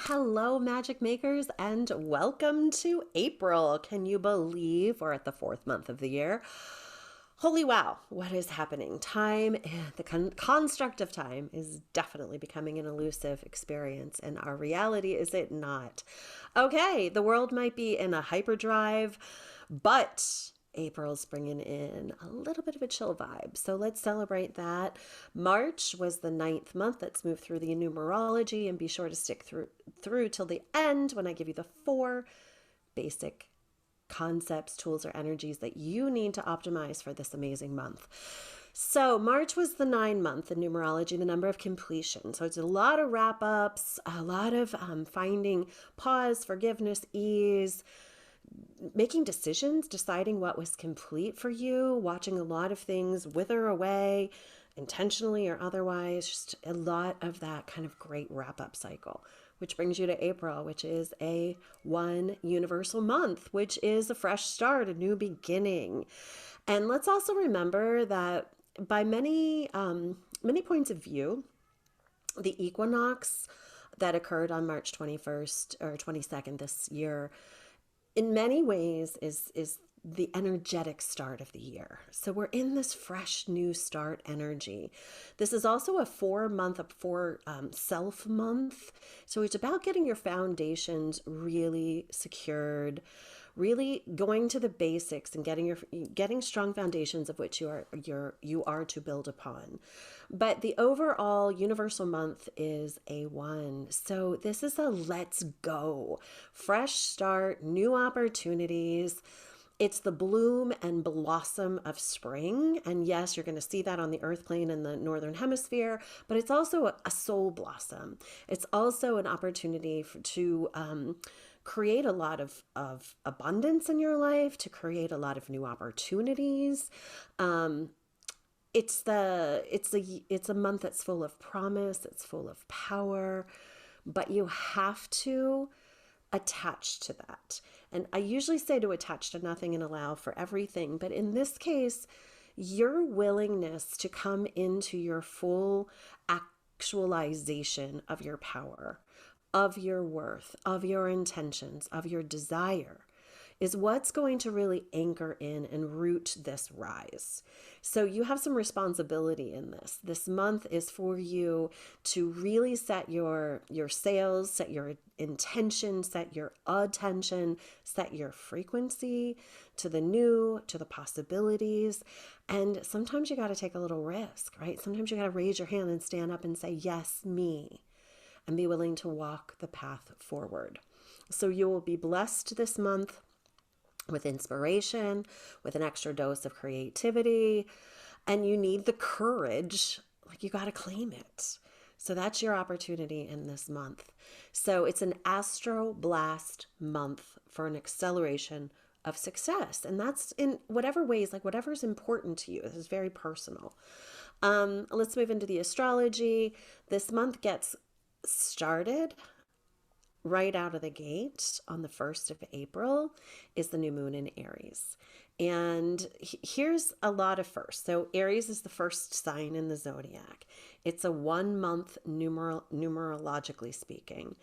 Hello, magic makers, and welcome to April. Can you believe we're at the fourth month of the year? Holy wow, what is happening? Time, the construct of time is definitely becoming an elusive experience, and our reality is it not. Okay, the world might be in a hyperdrive, but April's bringing in a little bit of a chill vibe. So let's celebrate that. March was the ninth month. Let's move through the numerology and be sure to stick through till the end when I give you the four basic concepts, tools, or energies that you need to optimize for this amazing month. So March was the 9 month in numerology, the number of completion. So it's a lot of wrap ups, a lot of finding pause, forgiveness, ease, making decisions, deciding what was complete for you, watching a lot of things wither away, intentionally or otherwise, just a lot of that kind of great wrap up cycle. Which brings you to April, which is a one universal month, which is a fresh start, a new beginning. And let's also remember that by many points of view, the equinox that occurred on March 21st or 22nd this year in many ways is the energetic start of the year. So we're in this fresh new start energy. This is also a 4 month, self month. So it's about getting your foundations really secured, really going to the basics and getting strong foundations of which you are to build upon. But the overall universal month is A1. So this is a let's go, fresh start, new opportunities. It's the bloom and blossom of spring. And yes, you're going to see that on the earth plane in the northern hemisphere, but it's also a soul blossom. It's also an opportunity to create a lot of abundance in your life, to create a lot of new opportunities. It's a month that's full of promise, it's full of power, but you have to attach to that. And I usually say to attach to nothing and allow for everything, but in this case, your willingness to come into your full actualization of your power, of your worth, of your intentions, of your desire is what's going to really anchor in and root this rise. So you have some responsibility in this. This month is for you to really set your sails, set your intention, set your attention, set your frequency to the new, to the possibilities. And sometimes you got to take a little risk, right? Sometimes you got to raise your hand and stand up and say, yes, me, and be willing to walk the path forward. So you will be blessed this month with inspiration, with an extra dose of creativity, and you need the courage, like you got to claim it. So that's your opportunity in this month. So it's an astro blast month for an acceleration of success. And that's in whatever ways, like whatever's important to you. This is very personal. Let's move into the astrology. This month gets started right out of the gate on the 1st of April is the new moon in Aries. And here's a lot of first. So Aries is the first sign in the zodiac. It's a 1 month numerologically speaking.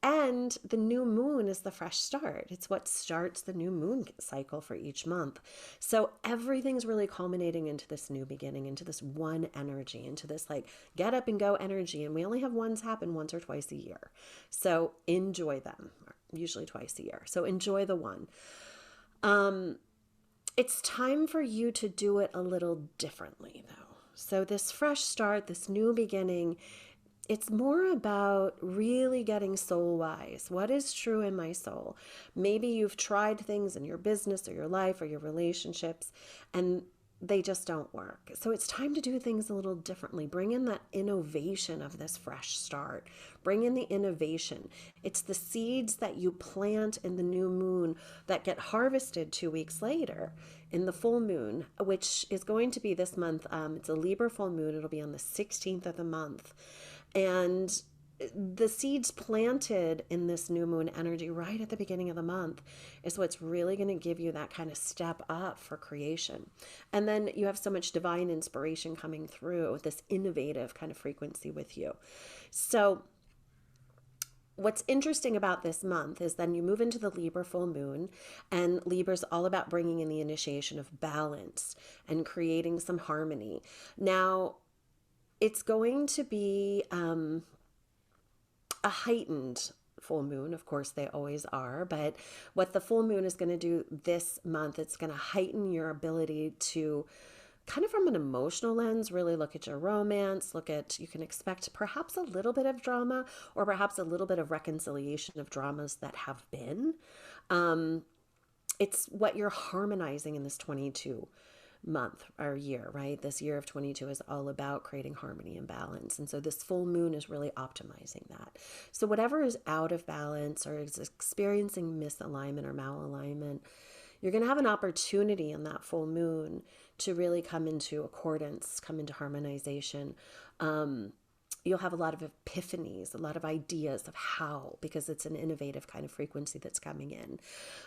And the new moon is the fresh start. It's what starts the new moon cycle for each month. So everything's really culminating into this new beginning, into this one energy, into this like get up and go energy. And we only have ones happen once or twice a year. So enjoy them, usually twice a year. So enjoy the one. It's time for you to do it a little differently though. So this fresh start, this new beginning, it's more about really getting soul wise. What is true in my soul? Maybe you've tried things in your business or your life or your relationships and they just don't work. So it's time to do things a little differently. Bring in that innovation of this fresh start. Bring in the innovation. It's the seeds that you plant in the new moon that get harvested 2 weeks later in the full moon, which is going to be this month. It's a Libra full moon. It'll be on the 16th of the month. And the seeds planted in this new moon energy right at the beginning of the month is what's really going to give you that kind of step up for creation. And then you have so much divine inspiration coming through, this innovative kind of frequency with you. So what's interesting about this month is then you move into the Libra full moon, and Libra's all about bringing in the initiation of balance and creating some harmony. Now, it's going to be a heightened full moon. Of course, they always are. But what the full moon is going to do this month, it's going to heighten your ability to kind of from an emotional lens, really look at your romance, you can expect perhaps a little bit of drama or perhaps a little bit of reconciliation of dramas that have been. It's what you're harmonizing in this 22 month or year, right? This year of 22 is all about creating harmony and balance. And so this full moon is really optimizing that. So whatever is out of balance or is experiencing misalignment or malalignment, you're going to have an opportunity in that full moon to really come into accordance, come into harmonization. You'll have a lot of epiphanies, a lot of ideas of how, because it's an innovative kind of frequency that's coming in.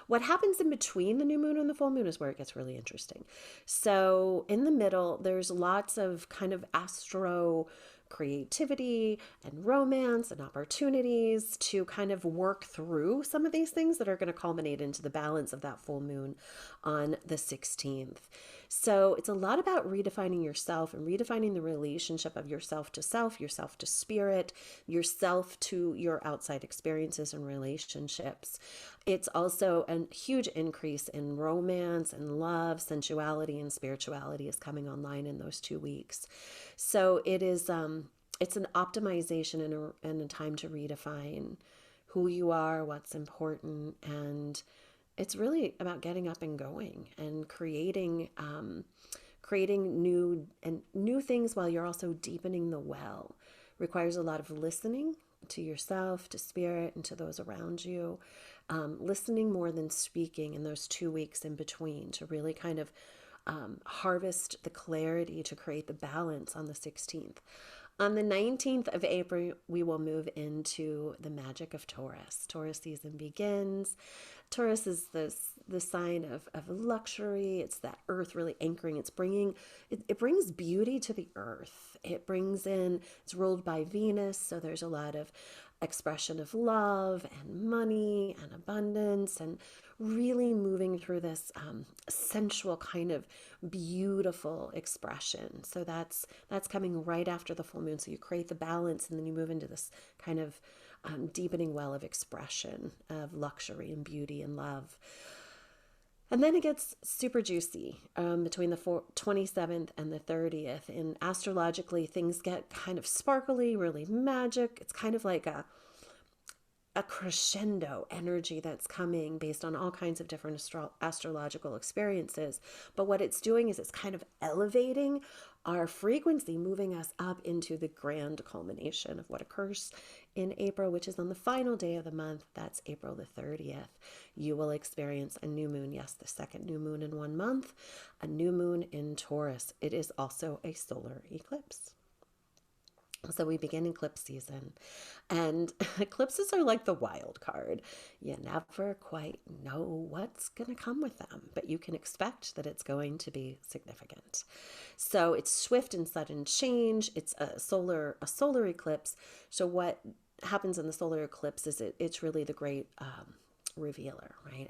What happens in between the new moon and the full moon is where it gets really interesting. So in the middle, there's lots of kind of astro creativity and romance and opportunities to kind of work through some of these things that are going to culminate into the balance of that full moon on the 16th. So it's a lot about redefining yourself and redefining the relationship of yourself to spirit, yourself to your outside experiences and relationships. It's also a huge increase in romance and love, sensuality, and spirituality is coming online in those 2 weeks. So it is, it's an optimization and a time to redefine who you are, what's important, and it's really about getting up and going and creating new things while you're also deepening the well. Requires a lot of listening to yourself, to spirit, and to those around you. Listening more than speaking in those 2 weeks in between to really kind of harvest the clarity to create the balance on the 16th. On the 19th of April, we will move into the magic of Taurus. Taurus season begins. Taurus is the sign of luxury. It's that earth really anchoring. It brings beauty to the earth. It's ruled by Venus, so there's a lot of expression of love and money and abundance and really moving through this sensual kind of beautiful expression. So that's coming right after the full moon. So you create the balance and then you move into this kind of deepening well of expression of luxury and beauty and love. And then it gets super juicy between the 27th and the 30th. And astrologically, things get kind of sparkly, really magic. It's kind of like a crescendo energy that's coming based on all kinds of different astrological experiences. But what it's doing is it's kind of elevating our frequency, moving us up into the grand culmination of what occurs in April, which is on the final day of the month. That's April the 30th. You will experience a new moon. Yes, the second new moon in 1 month, a new moon in Taurus. It is also a solar eclipse. So we begin eclipse season, and eclipses are like the wild card. You never quite know what's going to come with them, but you can expect that it's going to be significant. So it's swift and sudden change. It's a solar eclipse. So what happens in the solar eclipse is it's really the great revealer, right?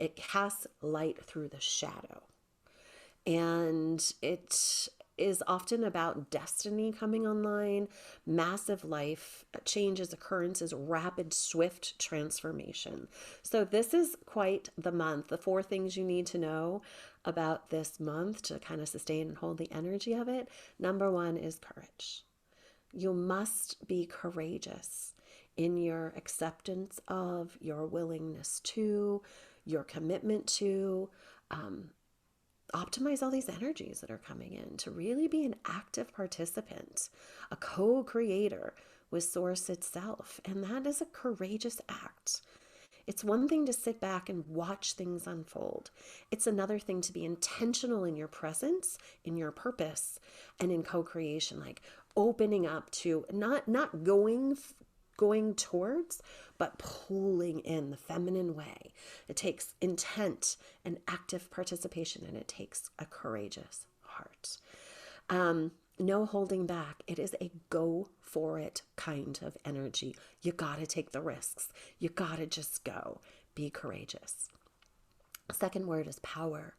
It casts light through the shadow, and it is often about destiny coming online, massive life changes, occurrences, rapid, swift transformation. So this is quite the month. The 4 things you need to know about this month to kind of sustain and hold the energy of it. Number 1 is courage. You must be courageous in your acceptance of, your willingness to, your commitment to, optimize all these energies that are coming in, to really be an active participant, a co-creator with Source itself. And that is a courageous act. It's one thing to sit back and watch things unfold. It's another thing to be intentional in your presence, in your purpose, and in co-creation, like opening up to not going towards, but pulling in the feminine way. It takes intent and active participation, and it takes a courageous heart. No holding back. It is a go for it kind of energy. You got to take the risks. You got to just go. Be courageous. Second word is power.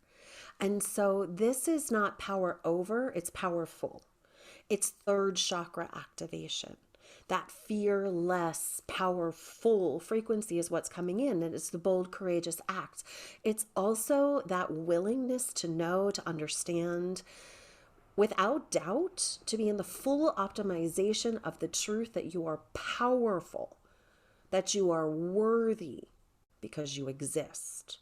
And so this is not power over, it's powerful. It's third chakra activation. That fearless, powerful frequency is what's coming in, and it's the bold, courageous act. It's also that willingness to know, to understand, without doubt, to be in the full optimization of the truth that you are powerful, that you are worthy because you exist,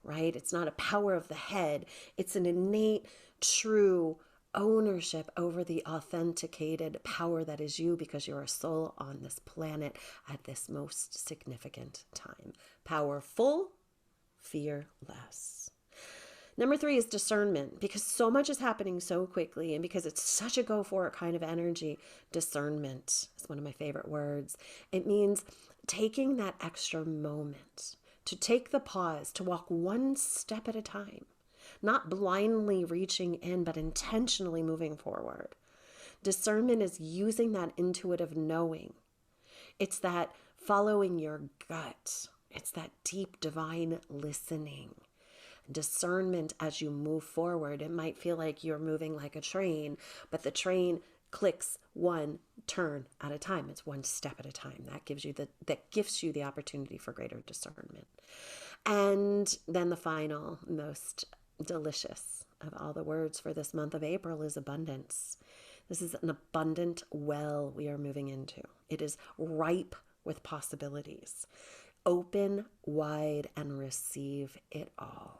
right? It's not a power of the head. It's an innate, true ownership over the authenticated power that is you because you're a soul on this planet at this most significant time. Powerful, fearless. Number 3 is discernment, because so much is happening so quickly and because it's such a go for it kind of energy. Discernment is one of my favorite words. It means taking that extra moment to take the pause, to walk one step at a time, not blindly reaching in, but intentionally moving forward. Discernment is using that intuitive knowing. It's that following your gut. It's that deep divine listening. Discernment as you move forward. It might feel like you're moving like a train, but the train clicks one turn at a time. It's one step at a time. That gives you the opportunity for greater discernment. And then the final, most delicious of all the words for this month of April is abundance. This is an abundant well we are moving into. It is ripe with possibilities. Open wide and receive it all.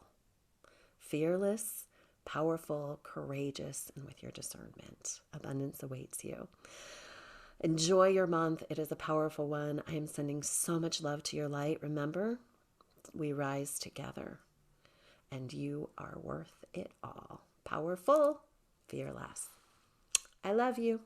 Fearless, powerful, courageous, and with your discernment. Abundance awaits you. Enjoy your month. It is a powerful one. I am sending so much love to your light. Remember, we rise together, and you are worth it all. Powerful, fearless. I love you.